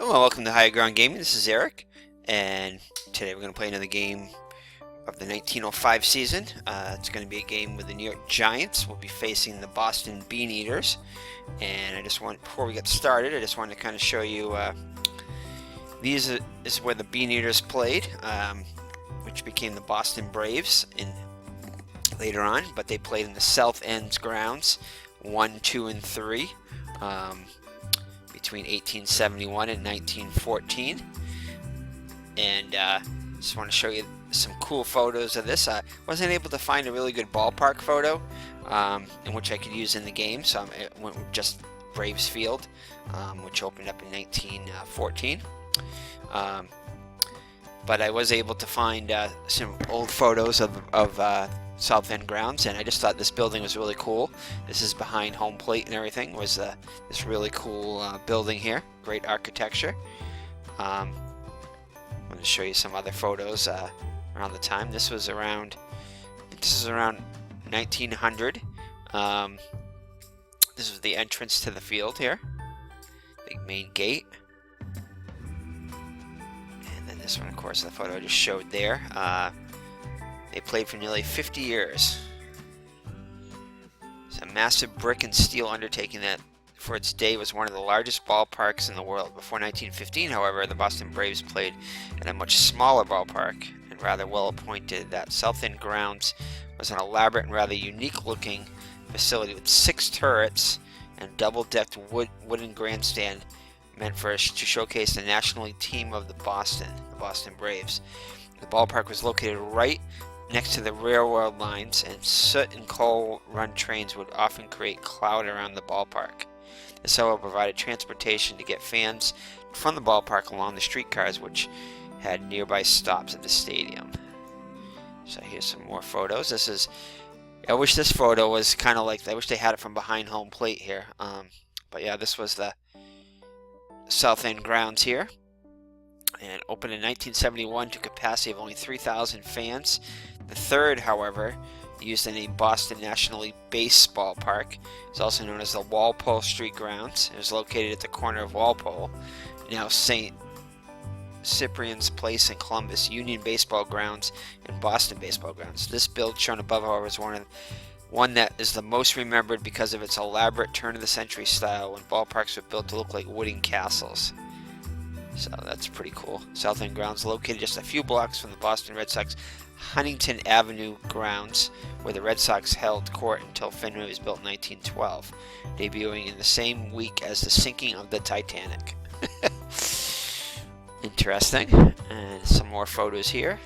Hello, welcome to Higher Ground Gaming. This is Eric, and today we're going to play another game of the 1905 season. It's going to be a game with the New York Giants. We'll be facing the Boston Beaneaters, and before we get started, I just wanted to kind of show you this is where the Beaneaters played, which became the Boston Braves later on, but they played in the South End's grounds 1, 2, and 3. Between 1871 and 1914, and just want to show you some cool photos of this. I wasn't able to find a really good ballpark photo in which I could use in the game, so I went with just Braves Field, which opened up in 1914. But I was able to find some old photos of South End grounds, and I just thought this building was really cool. This is behind home plate and everything. Was this really cool building here? Great architecture. I'm going to show you some other photos around the time. This was around 1900. This was the entrance to the field here. Big main gate. And then this one, of course, the photo I just showed there. They played for nearly 50 years. It's a massive brick and steel undertaking that, for its day, was one of the largest ballparks in the world. Before 1915, however, the Boston Braves played at a much smaller ballpark and rather well appointed. That South End grounds was an elaborate and rather unique-looking facility with 6 turrets and double-decked wooden grandstand meant to showcase the National League team of the Boston Braves. The ballpark was located right next to the railroad lines, and soot and coal-run trains would often create cloud around the ballpark. This, however, provided transportation to get fans from the ballpark along the streetcars, which had nearby stops at the stadium. So here's some more photos. I wish this photo was kind of like, I wish they had it from behind home plate here. But yeah, this was the South End grounds here. And opened in 1971 to a capacity of only 3,000 fans. The third, however, used the name Boston National League Baseball Park. It's also known as the Walpole Street Grounds. It was located at the corner of Walpole, now St. Cyprian's Place in Columbus, Union Baseball Grounds, and Boston Baseball Grounds. This build shown above, however, is one that is the most remembered because of its elaborate turn-of-the-century style when ballparks were built to look like wooden castles. So that's pretty cool. South End grounds located just a few blocks from the Boston Red Sox Huntington Avenue grounds, where the Red Sox held court until Fenway was built in 1912, debuting in the same week as the sinking of the Titanic. Interesting. And some more photos here.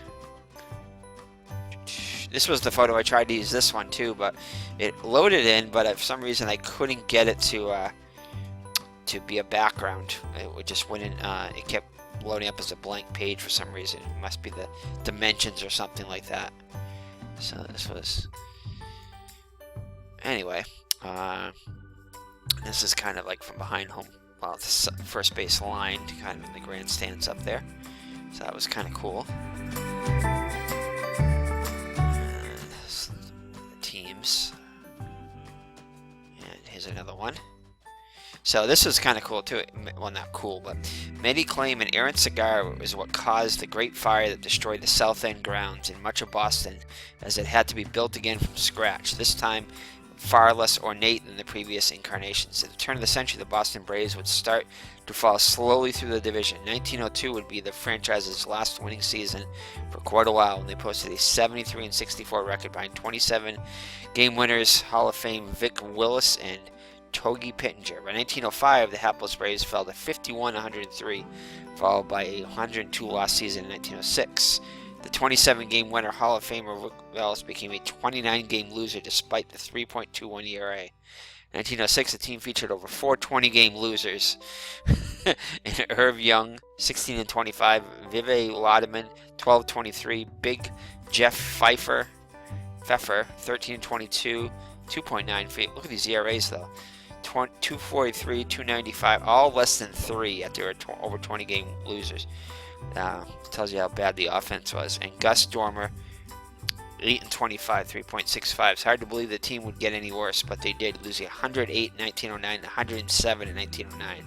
This was the photo I tried to use this one too, but it loaded in, but for some reason I couldn't get it to be a background. It just wouldn't. It kept loading up as a blank page for some reason. It must be the dimensions or something like that. So this was. Anyway, this is kind of like from behind home. Well, the first base line, kind of in the grandstands up there. So that was kind of cool. The teams. And here's another one. So this is kind of cool too. Well, not cool, but many claim an errant cigar was what caused the great fire that destroyed the South End grounds in much of Boston, as it had to be built again from scratch, this time far less ornate than the previous incarnations. At the turn of the century, the Boston Braves would start to fall slowly through the division. 1902 would be the franchise's last winning season for quite a while, when they posted a 73-64 record behind 27 game winners, Hall of Fame Vic Willis and Togi Pittenger. By 1905, the hapless Braves fell to 51-103, followed by a 102-loss season in 1906. The 27-game winner, Hall of Famer Vic Willis, became a 29-game loser despite the 3.21 ERA. In 1906, the team featured over 4 20-game losers in Irv Young, 16-25, Vive Laudeman, 12-23, Big Jeff Pfeffer, 13-22, 2.9 feet. Look at these ERAs though. 243, 295, all less than 3 at their over 20-game losers. Tells you how bad the offense was. And Gus Dormer, 8-25, 3.65. It's hard to believe the team would get any worse, but they did, losing 108 in 1909, 107 in 1909.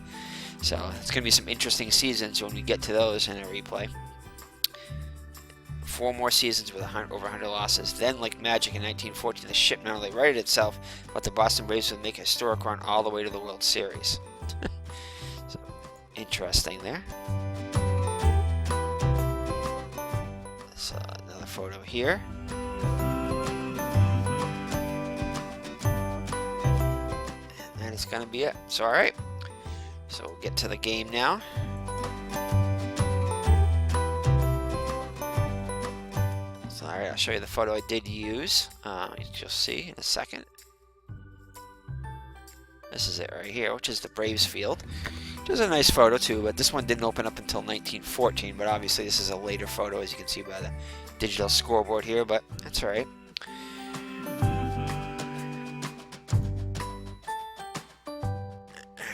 So it's going to be some interesting seasons when we get to those in a replay. 4 more seasons with over 100 losses. Then, like magic in 1914, the ship not only righted itself, but the Boston Braves would make a historic run all the way to the World Series. So, interesting there. So, another photo here. And that is going to be it. So, alright. So, we'll get to the game now. Alright, I'll show you the photo I did use. You'll see in a second. This is it right here, which is the Braves field. Which is a nice photo too, but this one didn't open up until 1914. But obviously this is a later photo, as you can see by the digital scoreboard here, but that's alright.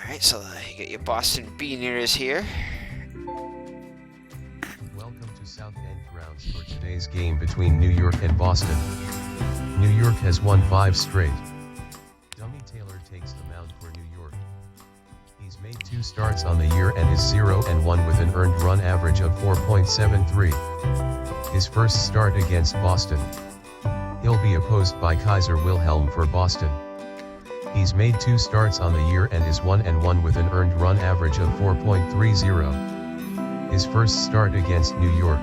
Alright, so you get your Boston Beaneaters here. South End grounds for today's game between New York and Boston. New York has won 5 straight. Dummy Taylor takes the mound for New York. He's made 2 starts on the year and is 0-1 with an earned run average of 4.73. His first start against Boston. He'll be opposed by Kaiser Wilhelm for Boston. He's made 2 starts on the year and is 1-1 with an earned run average of 4.30. His first start against New York.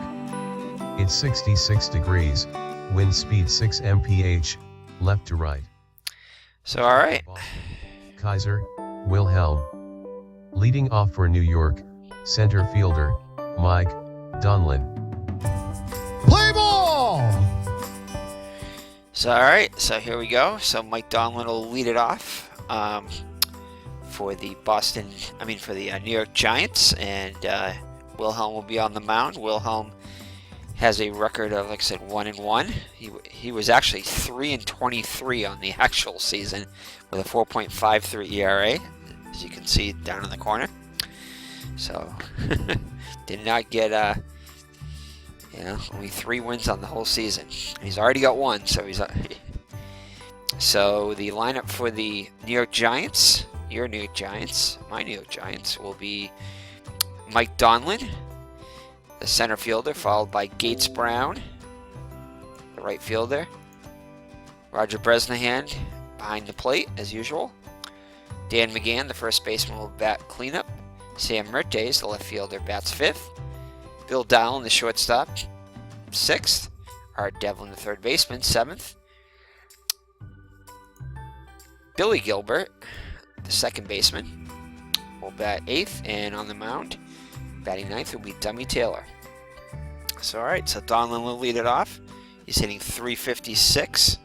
It's 66 degrees, wind speed 6 mph, left to right. So, alright. Kaiser Wilhelm. Leading off for New York, center fielder, Mike Donlin. Play ball! So, alright, so here we go. So, Mike Donlin will lead it off for the New York Giants, and Wilhelm will be on the mound. Wilhelm has a record of, like I said, 1-1. He was actually 3-23 on the actual season with a 4.53 ERA, as you can see down in the corner. So did not get only 3 wins on the whole season. He's already got 1, so he's so the lineup for the New York Giants, your New York Giants, my New York Giants, will be Mike Donlin, the center fielder, followed by Gates Brown, the right fielder. Roger Bresnahan behind the plate, as usual. Dan McGann, the first baseman, will bat cleanup. Sam Mertes, the left fielder, bats 5th. Bill Dowling, the shortstop, 6th. Art Devlin, the third baseman, 7th. Billy Gilbert, the second baseman, will bat 8th, and on the mound, batting 9th, will be Dummy Taylor. So, alright, so Donlin will lead it off. He's hitting .356.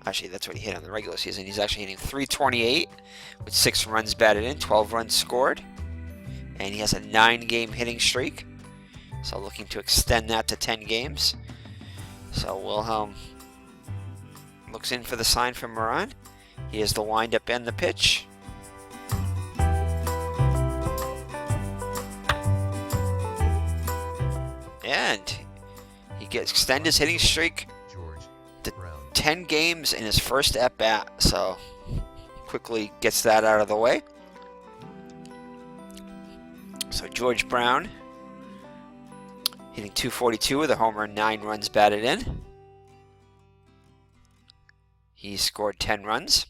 Actually, that's what he hit on the regular season. He's actually hitting .328 with 6 runs batted in, 12 runs scored. And he has a 9-game hitting streak. So, looking to extend that to 10 games. So, Wilhelm looks in for the sign from Moran. He has the windup and the pitch. And he gets extend his hitting streak to 10 games in his first at-bat. So quickly gets that out of the way. So George Brown hitting .242 with a homer and 9 runs batted in. He scored 10 runs.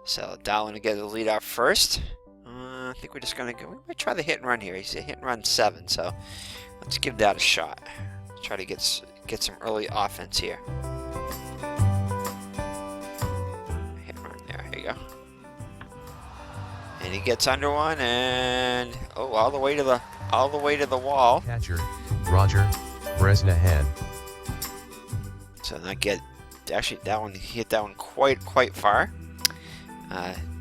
So Dowling to get the lead off first. I think we're just going to go. We might try the hit and run here. He's a hit and run 7, so let's give that a shot. Try to get some early offense here. Hit and run there. Here you go. And he gets under one, and all the way to the wall. Catcher Roger Bresnahan. So actually that one, he hit that one quite far.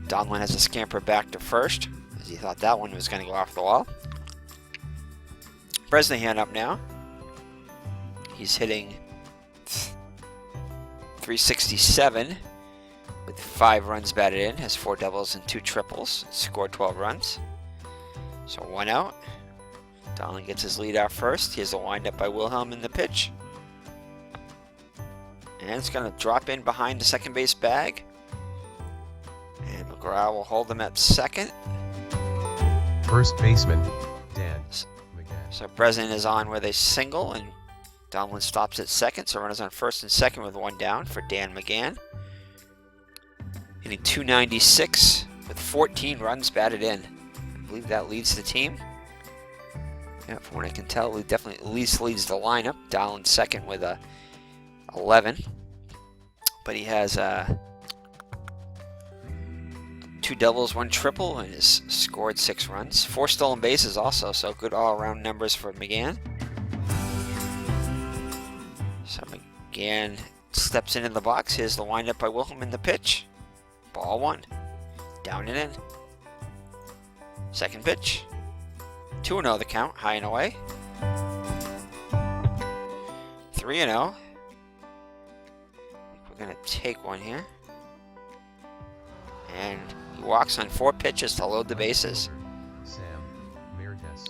Donlin has to scamper back to first, as he thought that one was going to go off the wall. Bresnahan up now. He's hitting .367 with 5 runs batted in, has 4 doubles and 2 triples, scored 12 runs. So 1 out. Donlin gets his lead out first. Here's the windup by Wilhelm in the pitch. And it's going to drop in behind the second base bag. And McGraw will hold them at second. First baseman, Dan McGann. So Breslin is on with a single, and Donlin stops at second. So runners on first and second with one down for Dan McGann. Hitting .296 with 14 runs batted in. I believe that leads the team. Yeah, from what I can tell, he definitely at least leads the lineup. Donlin second with a 11. But he has 2 doubles, 1 triple, and has scored 6 runs. 4 stolen bases also, so good all-around numbers for McGann. So McGann steps into the box. Here's the windup by Wilhelm in the pitch. Ball 1. Down and in. Second pitch. 2-0 the count, high and away. 3-0. We're going to take one here. And he walks on 4 pitches to load the bases. Sam Mertes.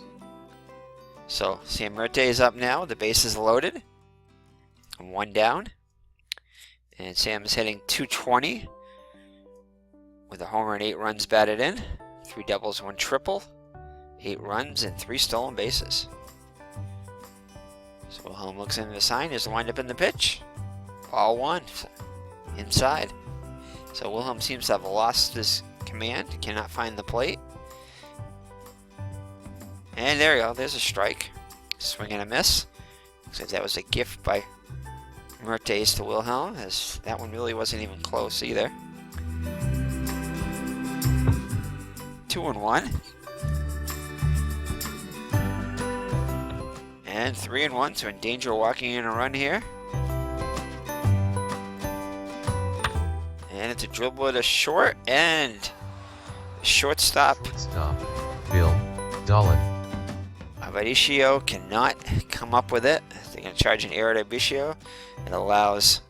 So Sam Merte is up now. The base is loaded. And 1 down. And Sam is hitting .220 with a homer and 8 runs batted in. 3 doubles, 1 triple. 8 runs and 3 stolen bases. So Wilhelm looks into the sign. Here's the windup in the pitch. Ball 1. Inside. So Wilhelm seems to have lost his command. Cannot find the plate. And there you go. There's a strike. Swing and a miss. Looks like that was a gift by Mertes to Wilhelm, as that one really wasn't even close either. 2-1. And 3-1, so in danger of walking in a run here. And it's a dribble to short, and shortstop. Shortstop, Bill Dolan. Avaricio cannot come up with it. They're going to charge an error to Avaricio. It allows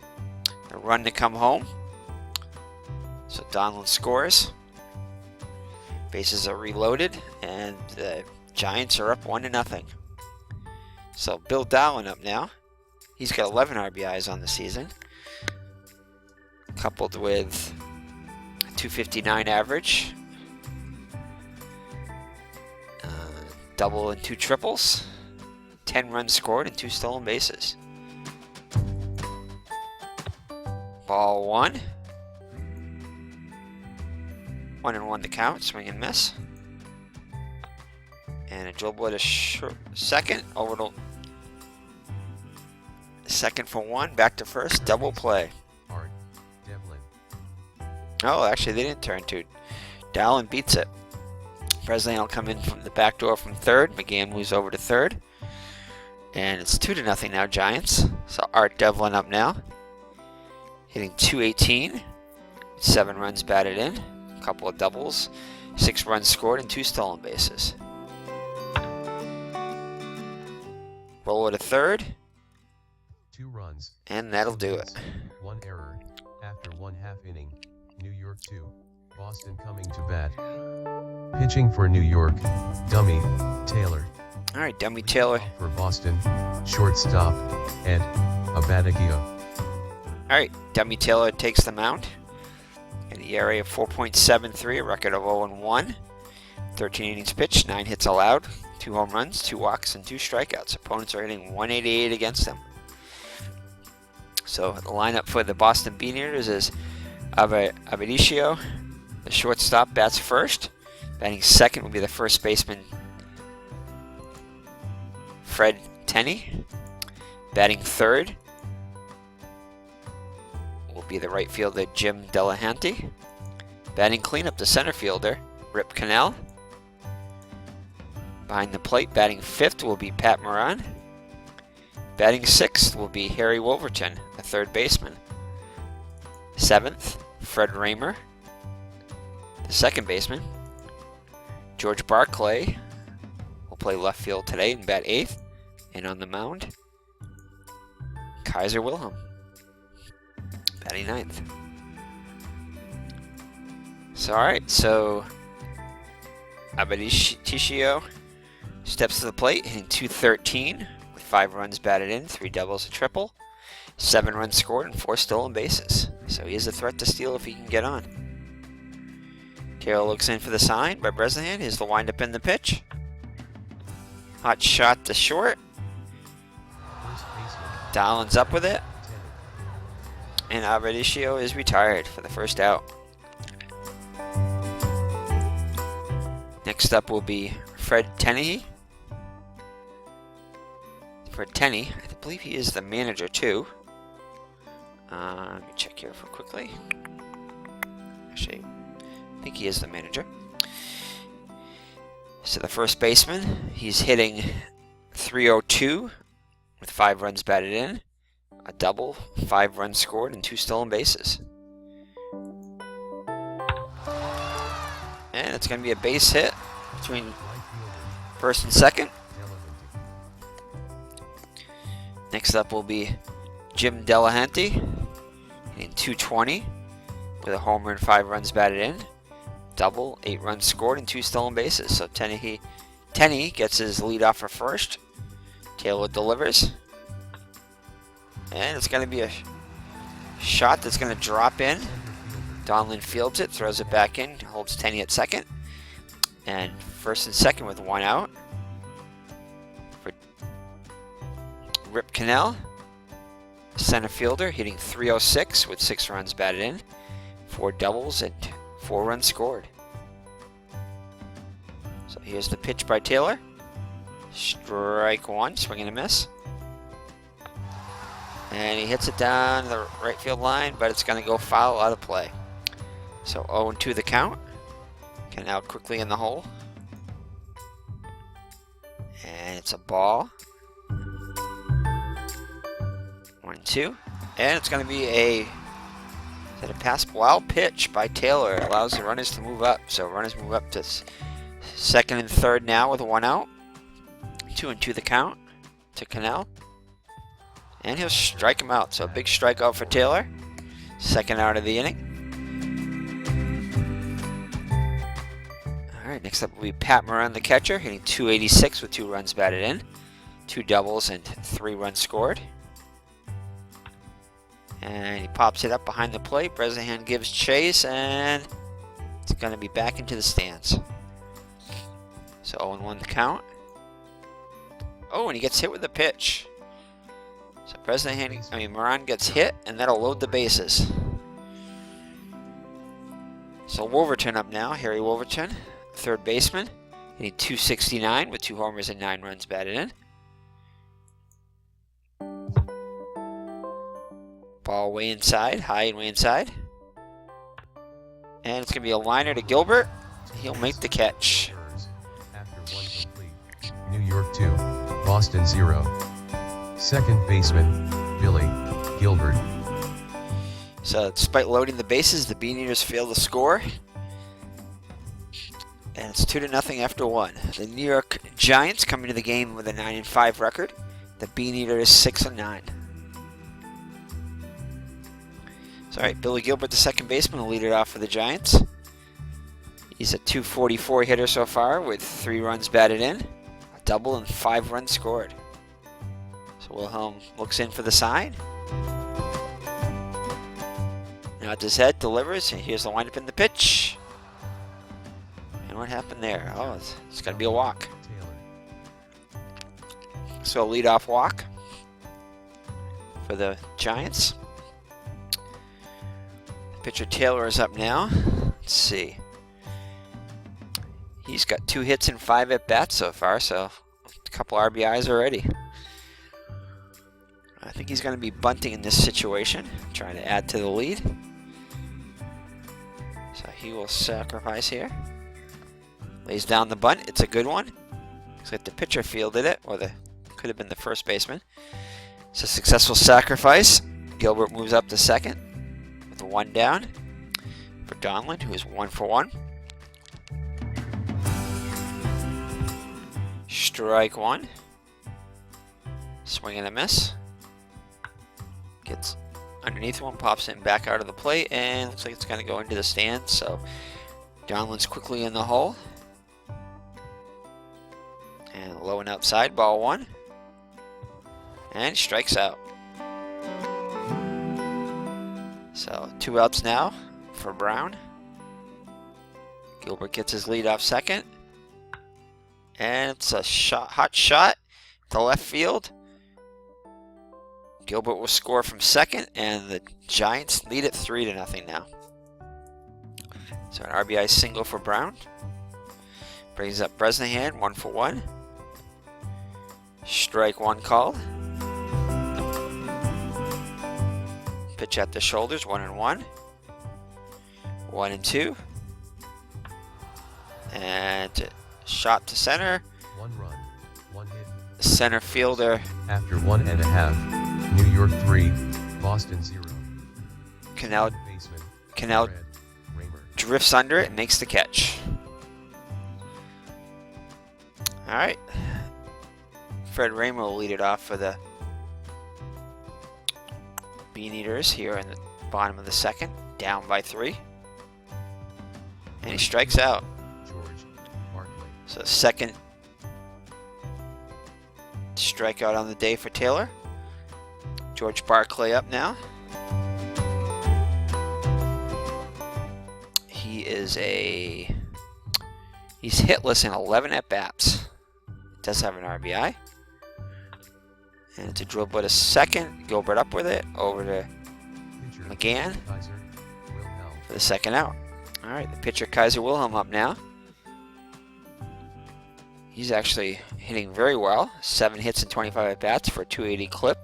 a run to come home. So Donlin scores. Bases are reloaded, and the Giants are up 1-0. So Bill Dolan up now. He's got 11 RBIs on the season, coupled with a .259 average, double and 2 triples, 10 runs scored and 2 stolen bases. Ball 1. 1-1 the count, swing and miss. And a dribble to second, over to second for 1, back to first, double play. Art Devlin. Oh, actually they didn't turn to. Dallin beats it. Breslin will come in from the back door from third. McGann moves over to third. And it's 2-0 now, Giants. So Art Devlin up now. Hitting .218. 7 runs batted in. A couple of doubles. 6 runs scored and 2 stolen bases. Roll to third. 2 runs. And that'll do it. 1 error. After 1/2 inning. New York 2. Boston coming to bat. Pitching for New York. Dummy Taylor. All right, Dummy Taylor. For Boston. Shortstop. Ed Abadagio. All right, Dummy Taylor takes the mound. In the area of 4.73, a record of 0-1. 13 innings pitched, 9 hits allowed, 2 home runs, 2 walks, and 2 strikeouts. Opponents are hitting .188 against him. So the lineup for the Boston Beaneaters is Avaricio. The shortstop bats first. Batting second will be the first baseman, Fred Tenney. Batting third will be the right fielder, Jim Delahanty. Batting cleanup, the center fielder, Rip Cannell. Behind the plate, batting fifth will be Pat Moran. Batting sixth will be Harry Wolverton, a third baseman. Seventh, Fred Raymer, the second baseman. George Barclay will play left field today and bat eighth. And on the mound, Kaiser Wilhelm, batting ninth. So, alright, so Abadishio steps to the plate, hitting .213 with 5 runs batted in, 3 doubles, a triple, 7 runs scored, and 4 stolen bases. So he is a threat to steal if he can get on. Taylor looks in for the sign by Bresnahan. Here's the windup in the pitch. Hot shot to short. First baseman, Donlin's up with it. Tenney. And Avericio is retired for the first out. Next up will be Fred Tenney. Fred Tenney, I believe he is the manager too. Let me check here real quickly. Actually, I think he is the manager. So the first baseman, he's hitting .302 with 5 runs batted in, a double, 5 runs scored, and 2 stolen bases. And it's going to be a base hit between Right fielder, first and second. Delahanty. Next up will be Jim Delahanty hitting .220 with a homer and 5 runs batted in, double, 8 runs scored, and 2 stolen bases. So Tenney gets his lead off for first. Taylor delivers. And it's going to be a shot that's going to drop in. Donlin fields it, throws it back in, holds Tenney at second. And first and second with 1 out. For Rip Cannell, center fielder, hitting .306 with 6 runs batted in, 4 doubles, and 4 runs scored. So here's the pitch by Taylor. Strike 1, swing and a miss. And he hits it down the right field line, but it's going to go foul out of play. So 0-2 the count. Cannell quickly in the hole. And it's a ball. 1-2. And it's going to be a pass wild pitch by Taylor. It allows the runners to move up. So runners move up to second and third now with 1 out. 2-2 the count to Cannell. And he'll strike him out. So a big strikeout for Taylor. Second out of the inning. Alright, next up will be Pat Moran, the catcher, hitting .286 with 2 runs batted in, 2 doubles, and 3 runs scored. And he pops it up behind the plate. Bresnahan gives chase, and it's going to be back into the stands. So 0-1 the count. Oh, and he gets hit with the pitch. So Moran gets hit, and that'll load the bases. So Wolverton up now, Harry Wolverton, third baseman, hitting .269 with 2 homers and 9 runs batted in. Ball way inside, high and way inside. And it's going to be a liner to Gilbert. He'll make the catch. After 1 complete. New York 2, Boston 0. Second baseman, Billy Gilbert. So despite loading the bases, the Beaneaters fail to score. And it's 2-0 after 1. The New York Giants come into the game with a 9-5 record. The Beaneaters 6-9. So alright, Billy Gilbert, the second baseman, will lead it off for the Giants. He's a .244 hitter so far with 3 runs batted in, a double, and 5 runs scored. So Wilhelm looks in for the sign. Nods his head, delivers, and here's the windup in the pitch. And what happened there? Oh, it's got to be a walk. Taylor. So a leadoff walk for the Giants. Pitcher Taylor is up now. Let's see. He's got 2 hits and 5 at-bats so far, so a couple RBIs already. I think he's going to be bunting in this situation, trying to add to the lead. So he will sacrifice here. Lays down the bunt. It's a good one. Looks like the pitcher fielded it, or could have been the first baseman. It's a successful sacrifice. Gilbert moves up to second with 1 down for Donlin, who is 1 for 1. Strike 1. Swing and a miss. Gets underneath one, pops it back out of the plate, and looks like it's going to go into the stands. So Donlin's quickly in the hole. And low and outside, ball 1. And strikes out. So 2 outs now for Brown. Gilbert gets his lead off second. And it's a hot shot to left field. Gilbert will score from second, and the Giants lead it 3-0 now. So an RBI single for Brown. Brings up Bresnahan, 1 for 1. Strike one called. Pitch at the shoulders, 1-1. 1-2. And shot to center. 1 run, 1 hit. Center fielder. After 1.5, New York 3, Boston 0. Cannell Fred Raymer. drifts under it and makes the catch. Alright. Fred Raymer will lead it off for the Beaneaters here in the bottom of the second. Down by 3. And he strikes out. So second strikeout on the day for Taylor. George Barclay up now. He's hitless in 11 at-bats. Does have an RBI. And it's a drill but a second. Gilbert up with it. Over to McGann Kaiser Wilhelm. for the second out. Alright, the pitcher Kaiser Wilhelm up now. He's actually hitting very well. 7 hits and 25 at-bats for a 280 clip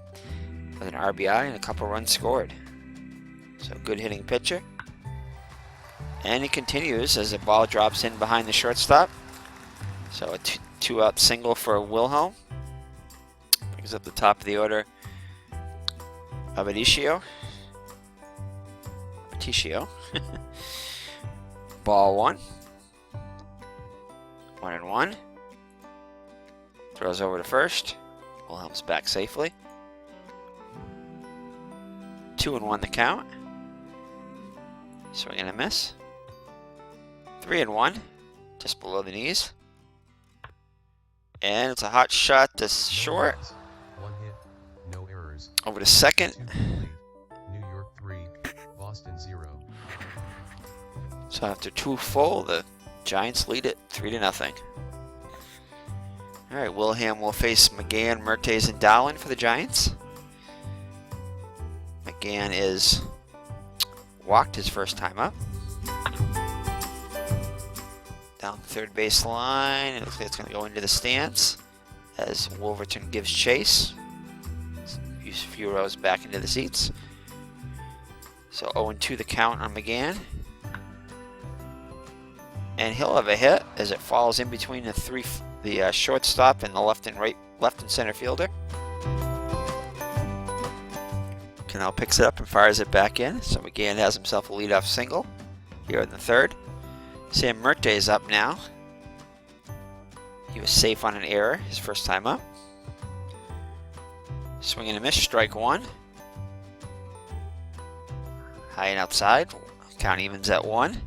with an RBI and a couple runs scored. So good hitting pitcher. And he continues as the ball drops in behind the shortstop. So a 2-out single for Wilhelm. Brings up the top of the order of Peticio. Ball 1. 1-1. Throws over to first. Wilhelm's back safely. 2-1 the count. Swing and a miss. 3-1. Just below the knees. And it's a hot shot to short. 1 hit, no errors. Over to second. 2 complete. New York 3, Boston 0. So after 2 full, the Giants lead it 3-0. Alright, Wilhelm will face McGann, Mertes, and Dowling for the Giants. McGann is walked his first time up. Down the third base line. It looks like it's going to go into the stands as Wolverton gives chase. A few rows back into the seats. So 0-2 the count on McGann. And he'll have a hit as it falls in between the shortstop and the left and center fielder. Cannell picks it up and fires it back in. So McGann has himself a leadoff single here in the third. Sam Merte is up now. He was safe on an error his first time up. Swing and a miss, strike 1. High and outside. Count evens at 1.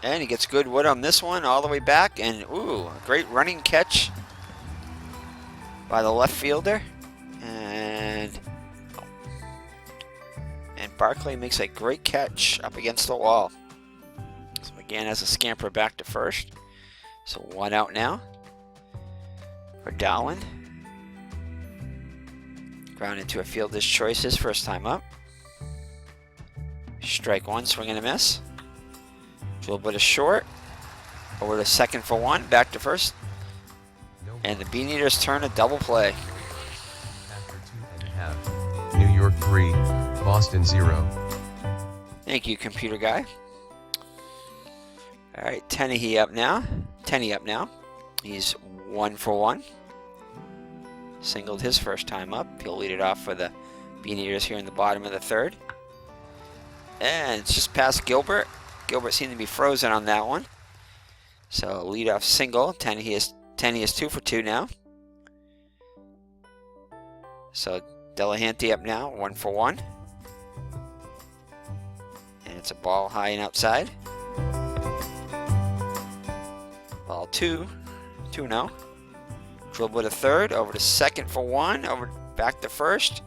And he gets good wood on this one all the way back. And ooh, a great running catch by the left fielder. And Barclay makes a great catch up against the wall. So McGann has a scamper back to first. So 1 out now for Dowling. Ground into a fielder's choices first time up. Strike 1, swing and a miss. A little bit of short. Over to second for 1, back to first. And the Beaneaters turn a double play. After 2.5, New York 3, Boston 0. Thank you, computer guy. Alright, Tenney up now. He's 1 for 1. Singled his first time up. He'll lead it off for the Beaneaters here in the bottom of the third. And it's just past Gilbert. Gilbert seemed to be frozen on that one. So leadoff single. Tenney is 2 for 2 now. So Delahanty up now, 1 for 1. And it's a ball high and outside. Ball 2 now. Dribble with a third, over to second for 1, over back to first.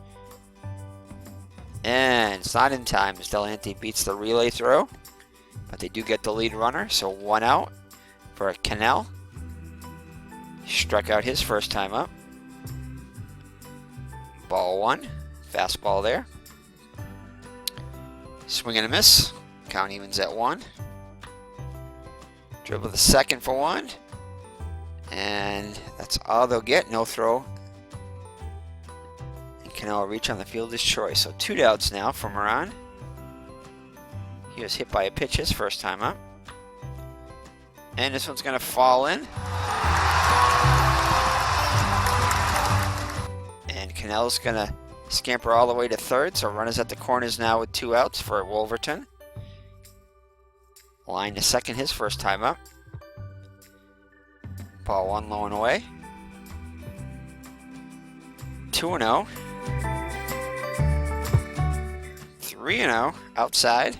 And it's not in time as Delahanty beats the relay throw. but they do get the lead runner, so 1 out for Cannell. Struck out his first time up. Ball 1, fastball there. Swing and a miss. Count evens at 1. Dribble the second for 1. And that's all they'll get. No throw. And Cannell will reach on the fielder's choice. So 2 outs now for Moran. He was hit by a pitch his first time up. And this one's going to fall in. And Cannell's going to scamper all the way to third. So runners at the corners now with 2 outs for Wolverton. Line to second his first time up. Ball 1 low and away. 2-0. 3-0 outside.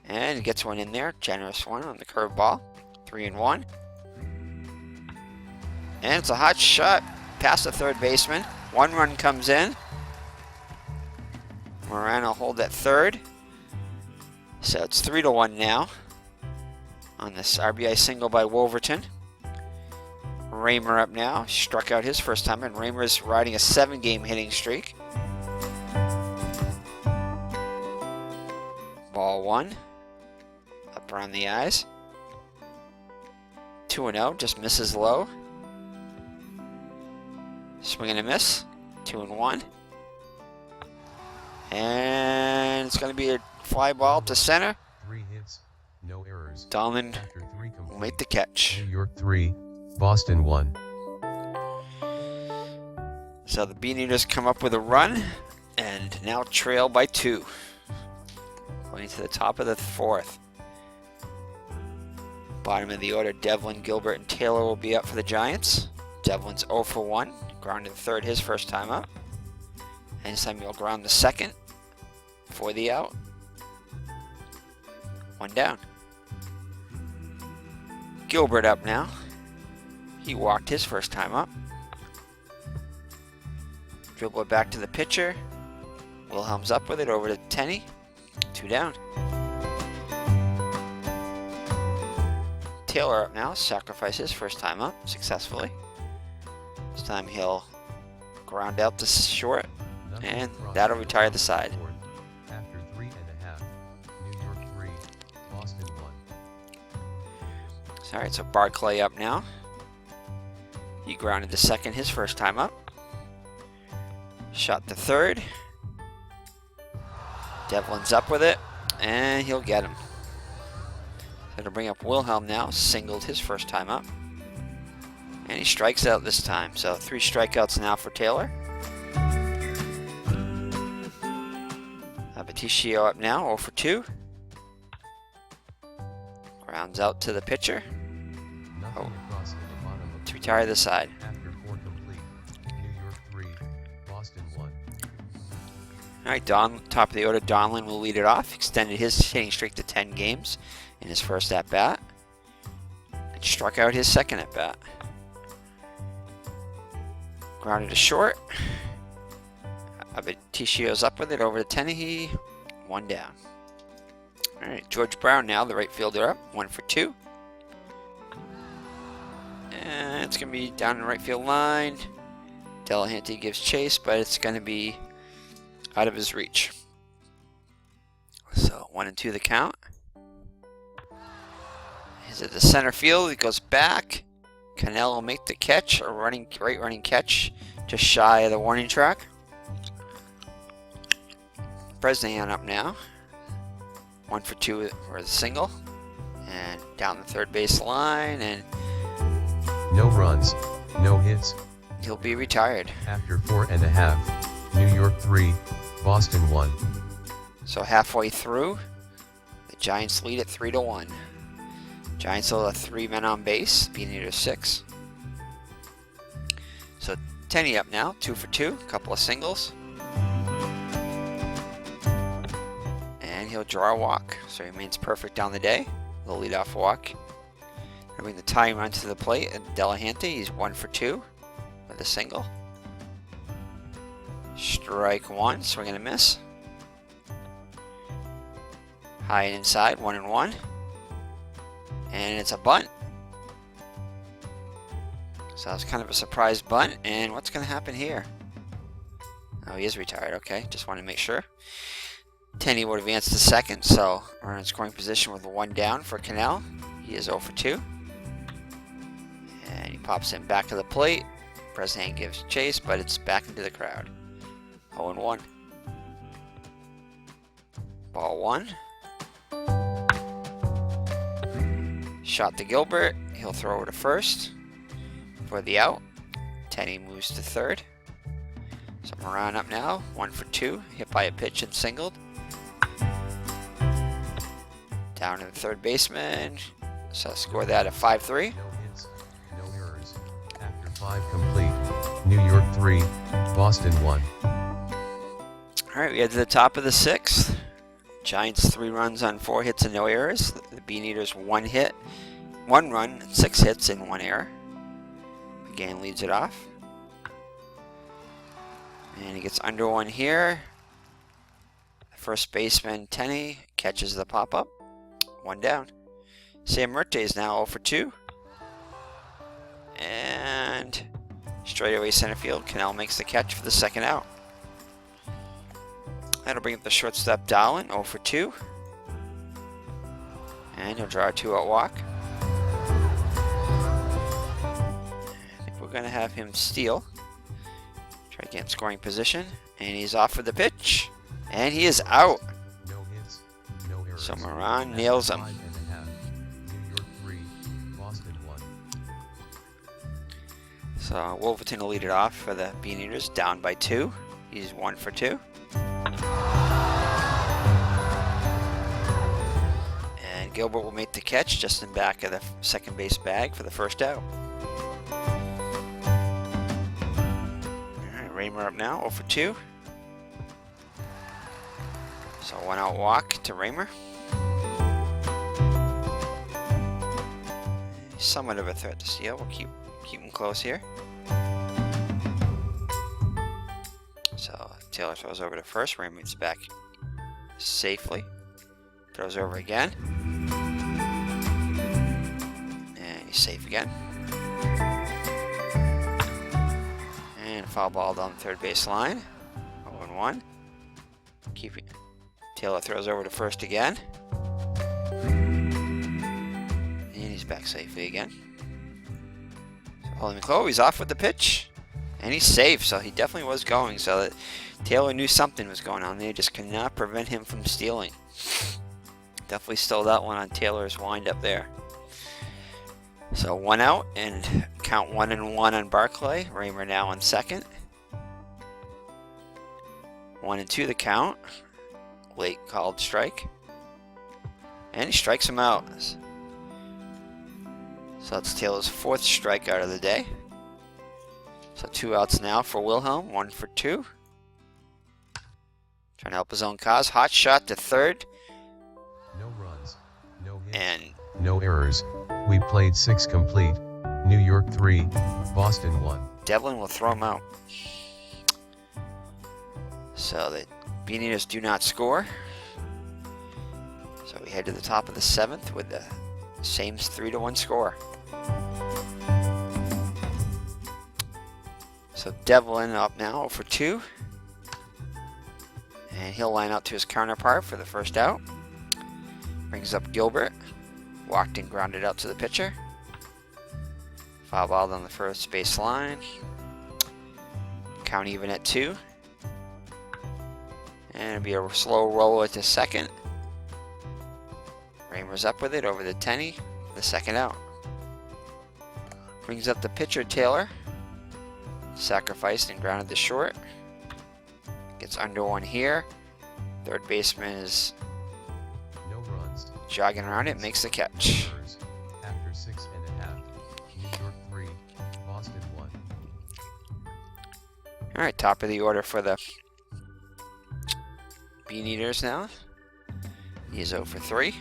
And he gets one in there. Generous one on the curveball. 3-1. And it's a hot shot past the third baseman. 1 run comes in. Moran will hold at third. So it's 3-1 now on this RBI single by Wolverton. Raymer up now. Struck out his first time, and Raymer's riding a 7-game hitting streak. Ball 1. Up around the eyes. 2-0. Just misses low. Swing and a miss. 2-1. And it's going to be a fly ball to center. 3 hits, no errors. Dahlman After 3 complete. will make the catch. New York 3, Boston 1. So the Beaneaters come up with a run and now trail by 2. Going to the top of the 4th. Bottom of the order, Devlin, Gilbert, and Taylor will be up for the Giants. Devlin's 0 for 1. Grounded third his first time up. And this time he'll ground the second for the out. 1 down. Gilbert up now. He walked his first time up. Dribble it back to the pitcher. Wilhelm's up with it over to Tenney. 2 down. Taylor up now. Sacrifice his first time up successfully. This time he'll ground out to short. And that'll retire the side. After 3.5, New York 3, Boston 1. Alright, so Barclay up now. He grounded to second his first time up. Shot to third. Devlin's up with it, and he'll get him. So to bring up Wilhelm now, singled his first time up. And he strikes out this time. So 3 strikeouts now for Taylor. Batiscio up now, 0 for 2. Grounds out to the pitcher. Nothing across in the bottom of To retire the side. After 4 complete, New York 3, Boston 1. Alright, top of the order, Donlin will lead it off. Extended his hitting streak to 10 games in his first at-bat. And struck out his second at-bat. Grounded to short. Baticio's up with it over to Tenney. 1 down. Alright, George Brown now, the right fielder up. 1 for 2. And it's going to be down the right field line. Delahanty gives chase, but it's going to be out of his reach. So 1 and 2 the count. He's at the center field. He goes back. Cannell will make the catch. A great running catch. Just shy of the warning track. Bresnahan up now. 1 for 2 for the single. And down the third base line. And No runs, no hits. he'll be retired. After 4.5, New York 3, Boston 1. So halfway through, the Giants lead at 3-1. Giants will have 3 men on base. Beaneaters 6. So Tenney up now. 2 for 2. Couple of singles. And he'll draw a walk. So he remains perfect down the day. The leadoff walk. Bring the tying run to the plate. And Delahanty, he's 1 for 2 with a single. Strike 1. Swing and a miss. High and inside, 1-1. And it's a bunt. So it's kind of a surprise bunt. And what's going to happen here? Oh, he is retired. Okay, just want to make sure. Tenney would advance to second, so we're in scoring position with 1 down for Cannell. He is 0 for 2. And he pops in back to the plate. Bresnahan gives chase, but it's back into the crowd. 0-1. Ball 1. Shot to Gilbert. He'll throw over to first for the out. Tenney moves to third. So Moran up now. 1 for 2. Hit by a pitch and singled. Down to the third baseman. So score that at 5-3. No hits, no errors. After 5 complete. New York 3, Boston 1. Alright, we head to the top of the 6th. Giants 3 runs on 4 hits and no errors. The Beaneaters 1 hit, 1 run, 6 hits and 1 error. Again leads it off. And he gets under 1 here. First baseman Tenney catches the pop-up. 1 down. Sam Murte is now 0 for 2. And straightaway center field. Cannell makes the catch for the second out. That'll bring up the shortstop Dowling, 0 for 2. And he'll draw a 2-out walk. I think we're going to have him steal. Try to get in scoring position. And he's off for the pitch. And he is out. No hits, no errors. So Moran nails him. 5 1/2. New York 3, Boston 1. So Wolverton will lead it off for the Beaneaters, down by 2. He's 1 for 2. And Gilbert will make the catch just in back of the second base bag for the first out. Alright, Raymer up now, 0 for 2. So 1-out walk to Raymer. Somewhat of a threat to steal. We'll keep him close here. So Taylor throws over to first. Raymer gets back safely. Throws over again. And he's safe again. And a foul ball down the third base line. 0-1. Keeping. Taylor throws over to first again. And he's back safely again. So holding McClough, he's off with the pitch. And he's safe, so he definitely was going. So that Taylor knew something was going on there. Just could not prevent him from stealing. Definitely stole that one on Taylor's windup there. So 1 out and count 1-1 on Barclay. Raymer now on second. 1-2 the count. Late called strike. And he strikes him out. So that's Taylor's 4th strikeout of the day. So 2 outs now for Wilhelm, 1 for 2. Trying to help his own cause. Hot shot to third. No runs, no hits, And no errors. We played 6 complete. New York 3, Boston 1. Devlin will throw him out. So the Beaneaters do not score. So we head to the top of the 7th with the same 3-1 score. So Devlin up now 0 for 2. And he'll line out to his counterpart for the first out. Brings up Gilbert. Walked and grounded out to the pitcher. Foul ball on the first base line. Count even at 2. And it'll be a slow roll to second. Raymer's up with it over the Tenney. The second out. Brings up the pitcher Taylor. Sacrificed and grounded to short. Gets under 1 here. Third baseman is No runs. jogging around it. Makes the catch. Errors. After 6 1/2. New York 3, Boston 1. Alright, top of the order for the Beaneaters now. He's 0 for 3.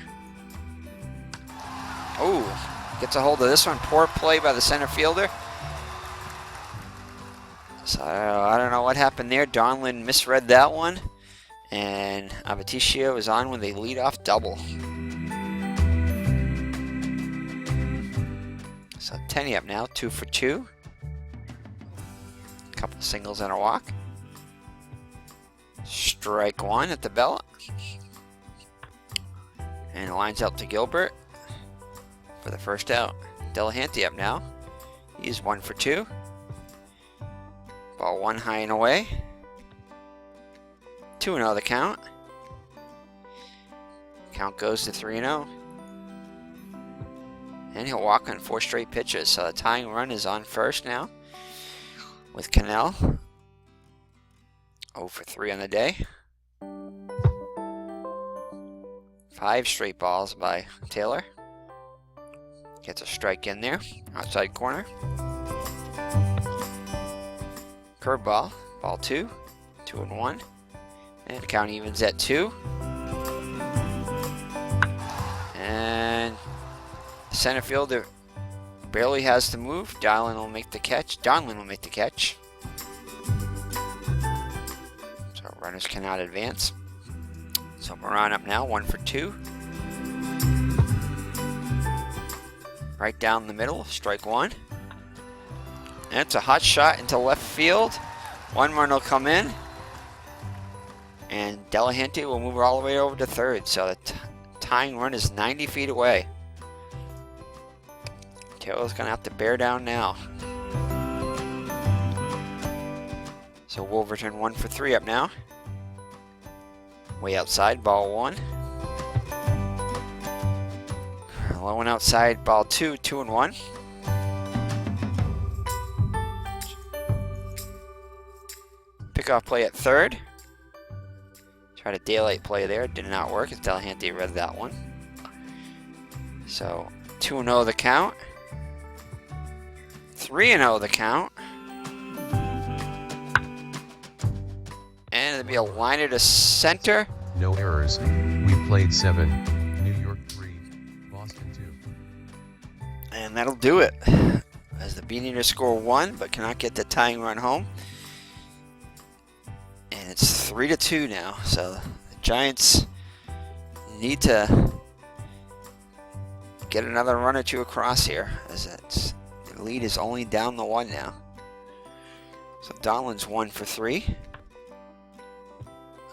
Oh, gets a hold of this one. Poor play by the center fielder. So I don't know what happened there. Donlin misread that one. And Aveticio is on with a leadoff double. So Tenney up now, 2 for 2. Couple singles and a walk. Strike one at the belt. And lines out to Gilbert for the first out. Delahanty up now. He's 1 for 2. Ball one high and away. 2-0 the count. Count goes to 3-0. And he'll walk on 4 straight pitches. So the tying run is on first now with Cannell. 0 for 3 on the day. 5 straight balls by Taylor. Gets a strike in there. Outside corner. Curveball. Ball 2. 2-1. And count evens at 2. And center fielder barely has to move. Donlin will make the catch. So runners cannot advance. So Moran up now, 1 for 2. Right down the middle, strike one. And it's a hot shot into left field. One run will come in. And Delahanty will move all the way over to third. So the tying run is 90 feet away. Taylor's going to have to bear down now. So Wolverton 1 for 3 up now. Way outside, ball 1. Low and outside, ball 2, 2-1. Pickoff play at third. Tried a daylight play there, did not work as Delahanty read that one. So 2-0 the count. 3-0 the count. And it'll be a liner to center. No errors. We played 7. New York 3. Boston 2. And that'll do it. As the Beaneaters score 1, but cannot get the tying run home. And it's 3-2 now. So the Giants need to get another run or two across here, as the lead is only down the 1 now. So Donlin's 1 for 3.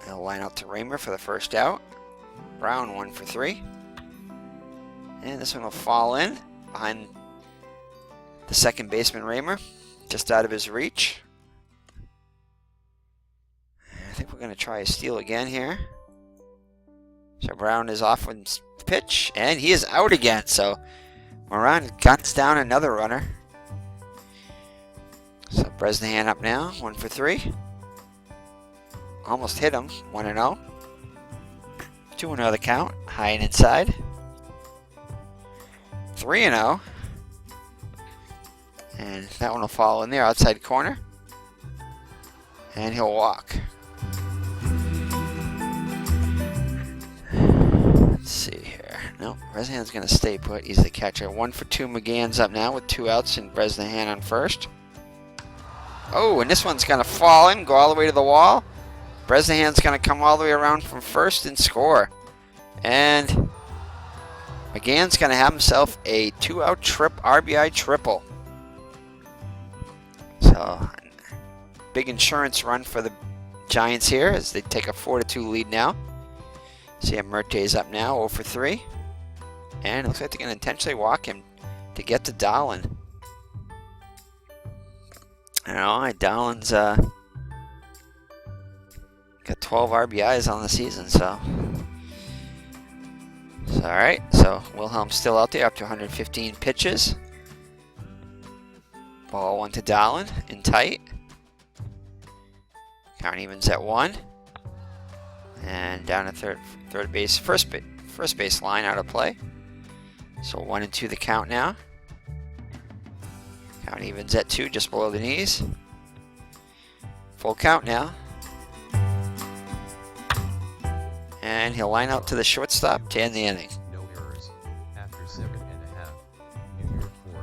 He'll line out to Raymer for the first out. Brown 1 for 3. And this one will fall in behind the second baseman Raymer, just out of his reach. I think we're going to try a steal again here. So Brown is off with the pitch, and he is out again. So Moran guns down another runner. So Bresnahan up now, 1 for 3. Almost hit him, 1-0. 2-0 the count, high and inside. 3-0. And that one will fall in there, outside corner. And he'll walk. Let's see here. Nope, Bresnahan's going to stay put. He's the catcher. 1 for 2 McGann's up now with 2 outs and Bresnahan on first. Oh, and this one's going to fall in, go all the way to the wall. Bresnahan's going to come all the way around from first and score. And McGann's going to have himself a 2-out RBI triple. So, big insurance run for the Giants here as they take a 4-2 lead now. See Merte's up now, 0 for 3. And it looks like they're going to intentionally walk him to get to Donlin. I don't know, Donlin's got 12 RBIs on the season, so alright, so Wilhelm's still out there, up to 115 pitches. Ball 1 to Donlin, in tight. Count evens at 1. And down to third base, first base line out of play. So 1 and 2 the count now. Count evens at 2, just below the knees. Full count now. And he'll line out to the shortstop to end the inning. No errors. After 7.5. New York 4.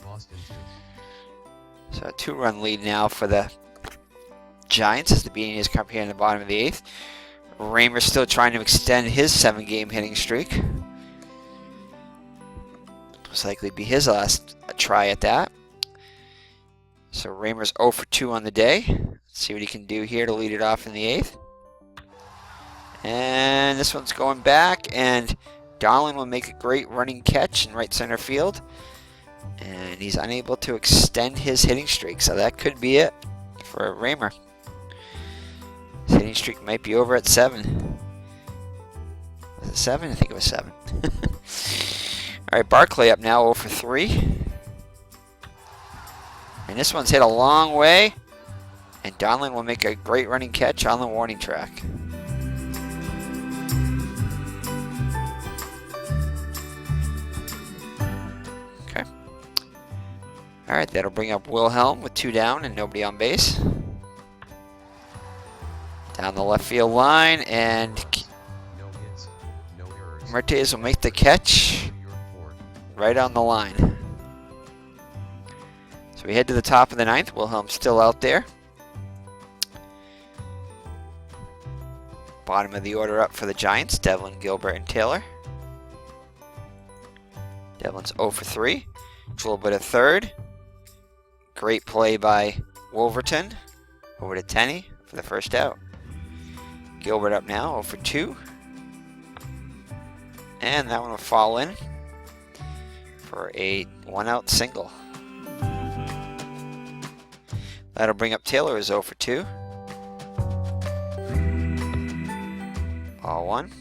Boston 2. So a 2-run lead now for the Giants as the Beaneaters come here in the bottom of the 8th. Raymer's still trying to extend his 7-game hitting streak. Most likely be his last try at that. So Raymer's 0 for 2 on the day. Let's see what he can do here to lead it off in the 8th. And this one's going back, and Darlin will make a great running catch in right center field. And he's unable to extend his hitting streak, so that could be it for Raymer. His hitting streak might be over at 7. Was it 7? I think it was 7. Alright, Barclay up now 0 for 3. And this one's hit a long way. And Donlin will make a great running catch on the warning track. Okay. Alright, that'll bring up Wilhelm with 2 down and nobody on base. Down the left field line, and No hits, no errors. Mertes will make the catch right on the line. So we head to the top of the 9th. Wilhelm's still out there. Bottom of the order up for the Giants, Devlin, Gilbert, and Taylor. Devlin's 0 for 3. A little bit of third. Great play by Wolverton. Over to Tenney for the first out. Gilbert up now, 0 for 2. And that one will fall in for a 1-out single. That'll bring up Taylor as 0 for 2. Ball 1.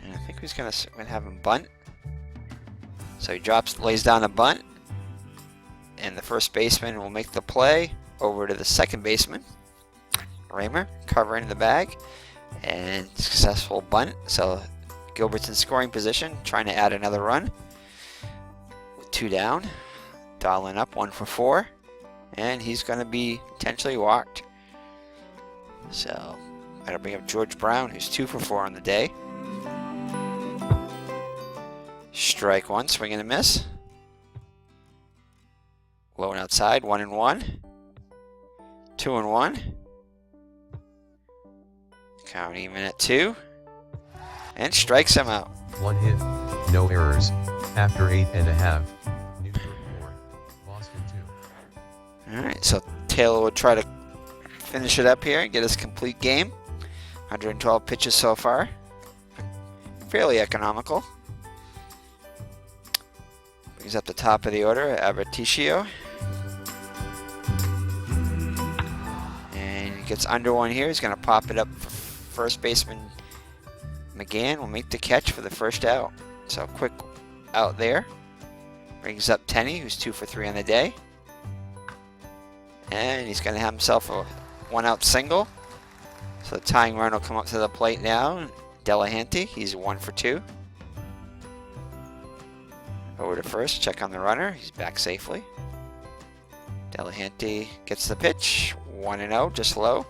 And I think he's going to have him bunt. So he lays down a bunt. And the first baseman will make the play over to the second baseman. Raymer covering in the bag. And successful bunt. So Gilbert's in scoring position, trying to add another run. With 2 down. Darlin up 1 for 4. And he's going to be potentially walked. So that'll bring up George Brown, who's 2 for 4 on the day. Strike 1, swing and a miss. Low and outside, 1-1. 2-1. Count even at 2. And strikes him out. 1 hit, no errors. After 8.5. New York 4, Boston 2. Alright, so Taylor will try to finish it up here and get his complete game. 112 pitches so far. Fairly economical. Brings up the top of the order, Aberticio. And he gets under 1 here. He's going to pop it up for first baseman McGann. Will make the catch for the first out. So quick out there. Brings up Tenney, who's 2 for 3 on the day. And he's going to have himself a 1-out single. So the tying run will come up to the plate now. Delahanty, he's 1 for 2. Over to first, check on the runner. He's back safely. Delahanty gets the pitch. 1-0, just low.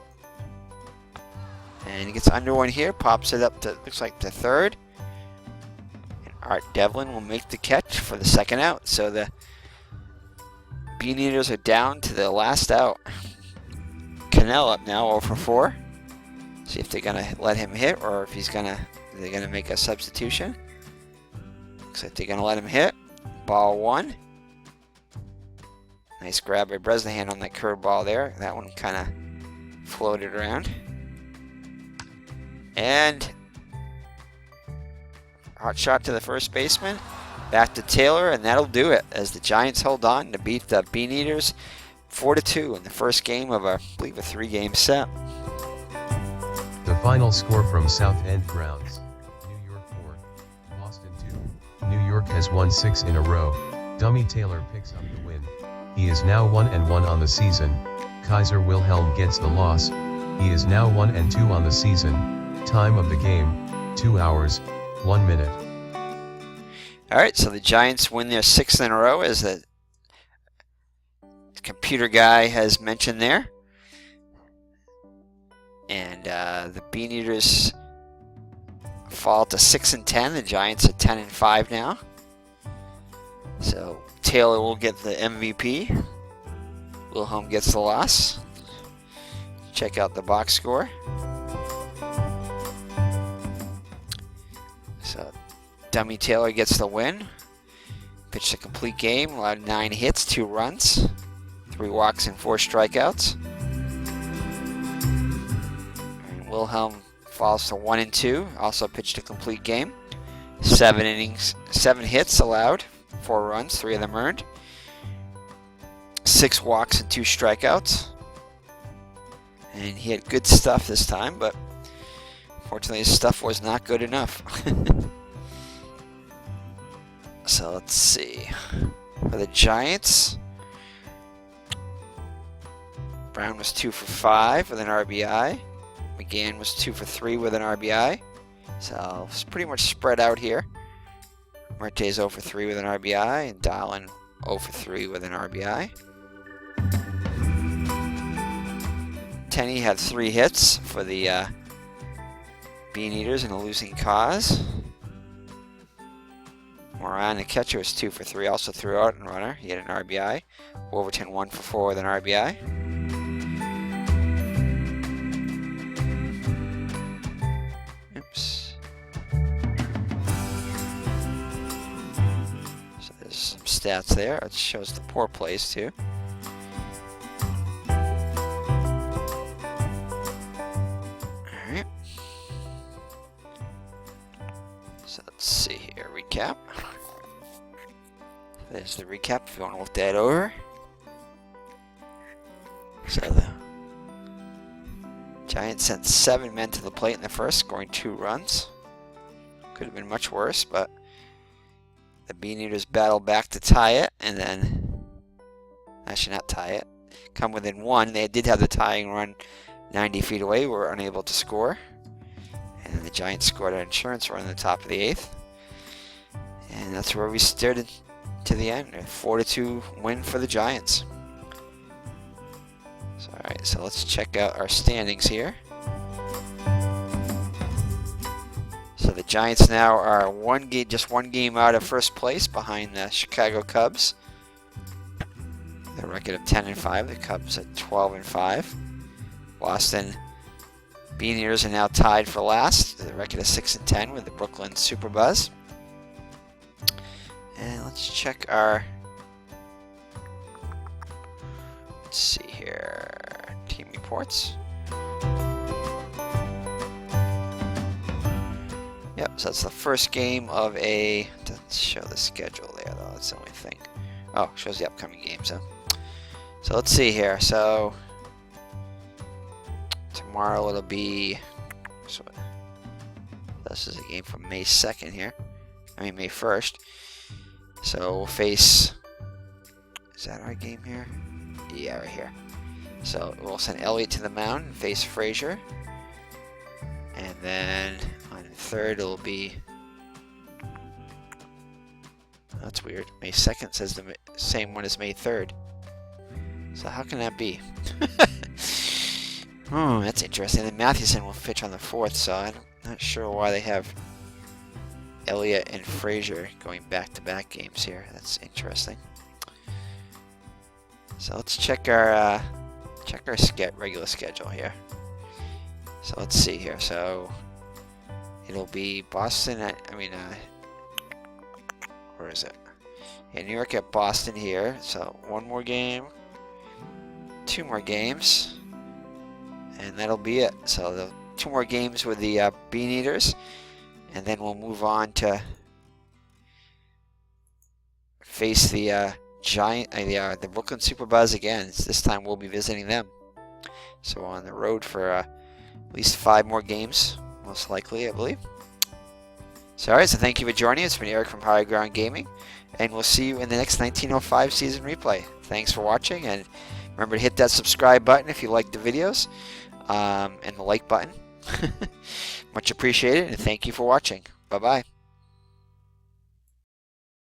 And he gets under 1 here, pops it up to, looks like to third. And Art Devlin will make the catch for the second out. So the Beaneaters are down to the last out. Cannell up now, 0 for 4. See if they're gonna let him hit, or if they're gonna make a substitution. Looks like they're gonna let him hit. Ball 1. Nice grab by Bresnahan on that curveball there. That one kind of floated around. And hot shot to the first baseman. Back to Taylor, and that'll do it as the Giants hold on to beat the Beaneaters 4-2 in the first game of I believe a 3-game set. The final score from South End Grounds. New York 4, Boston 2. New York has won 6 in a row. Dummy Taylor picks up the win. He is now 1-1 on the season. Kaiser Wilhelm gets the loss. He is now 1-2 on the season. Time of the game, 2 hours, 1 minute. Alright, so the Giants win their 6th in a row, as the computer guy has mentioned there. And the Beaneaters fall to 6-10. The Giants are 10-5 now. So Taylor will get the MVP. Wilhelm gets the loss. Check out the box score. Dummy Taylor gets the win. Pitched a complete game, allowed 9 hits, 2 runs, 3 walks and 4 strikeouts. And Wilhelm falls to 1 and 2. Also pitched a complete game. 7 innings, 7 hits allowed, 4 runs, 3 of them earned. 6 walks and 2 strikeouts. And he had good stuff this time, but unfortunately his stuff was not good enough. So let's see. For the Giants, Brown was 2 for 5 with an RBI. McGann was 2 for 3 with an RBI. So it's pretty much spread out here. Merte's 0 for 3 with an RBI, and Dahlin 0 for 3 with an RBI. Tenney had 3 hits for the Beaneaters in a losing cause. Moran, the catcher, was 2 for 3, also threw out a runner. He had an RBI. Wolverton 1 for 4 with an RBI. Oops. So there's some stats there. It shows the poor plays too. Alright. So let's see here. Recap. There's the recap if you want to look that over. So the Giants sent 7 men to the plate in the first, scoring 2 runs. Could have been much worse, but the Beaneaters battled back to tie it, and then, actually not tie it, come within 1. They did have the tying run 90 feet away, were unable to score. And the Giants scored an insurance run in the top of the 8th. And that's where we steered to the end. A 4-2 win for the Giants. So, alright, so let's check out our standings here. So the Giants now are just one game out of first place behind the Chicago Cubs. The record of 10 and 5. The Cubs at 12 and 5. Boston Beaneaters are now tied for last. The record of 6 and 10 with the Brooklyn Superbuzz. And let's check our, let's see here, team reports. Yep, so that's the first game of a, doesn't show the schedule there though, that's the only thing. Oh, shows the upcoming games, huh? So let's see here, so tomorrow it'll be, so this is a game from May 2nd here, May 1st. So we'll face, is that our game here? Yeah, right here. So we'll send Elliott to the mound and face Frazier. And then on the 3rd it'll be, that's weird, May 2nd says the same one as May 3rd. So how can that be? Oh, that's interesting. Then Mathewson will pitch on the 4th, so I'm not sure why they have Elliott and Frazier going back-to-back games here. That's interesting. So let's check our regular schedule here. So let's see here. So it'll be Boston at, where is it? Yeah, New York at Boston here. So 1 more game, 2 more games, and that'll be it. So the 2 more games with the Beaneaters. And then we'll move on to face the the Brooklyn Superbuzz again. This time we'll be visiting them. So we're on the road for at least 5 more games, most likely, I believe. So alright, so thank you for joining us. It's been Eric from High Ground Gaming, and we'll see you in the next 1905 season replay. Thanks for watching, and remember to hit that subscribe button if you like the videos, and the like button. Much appreciated, and thank you for watching. Bye-bye.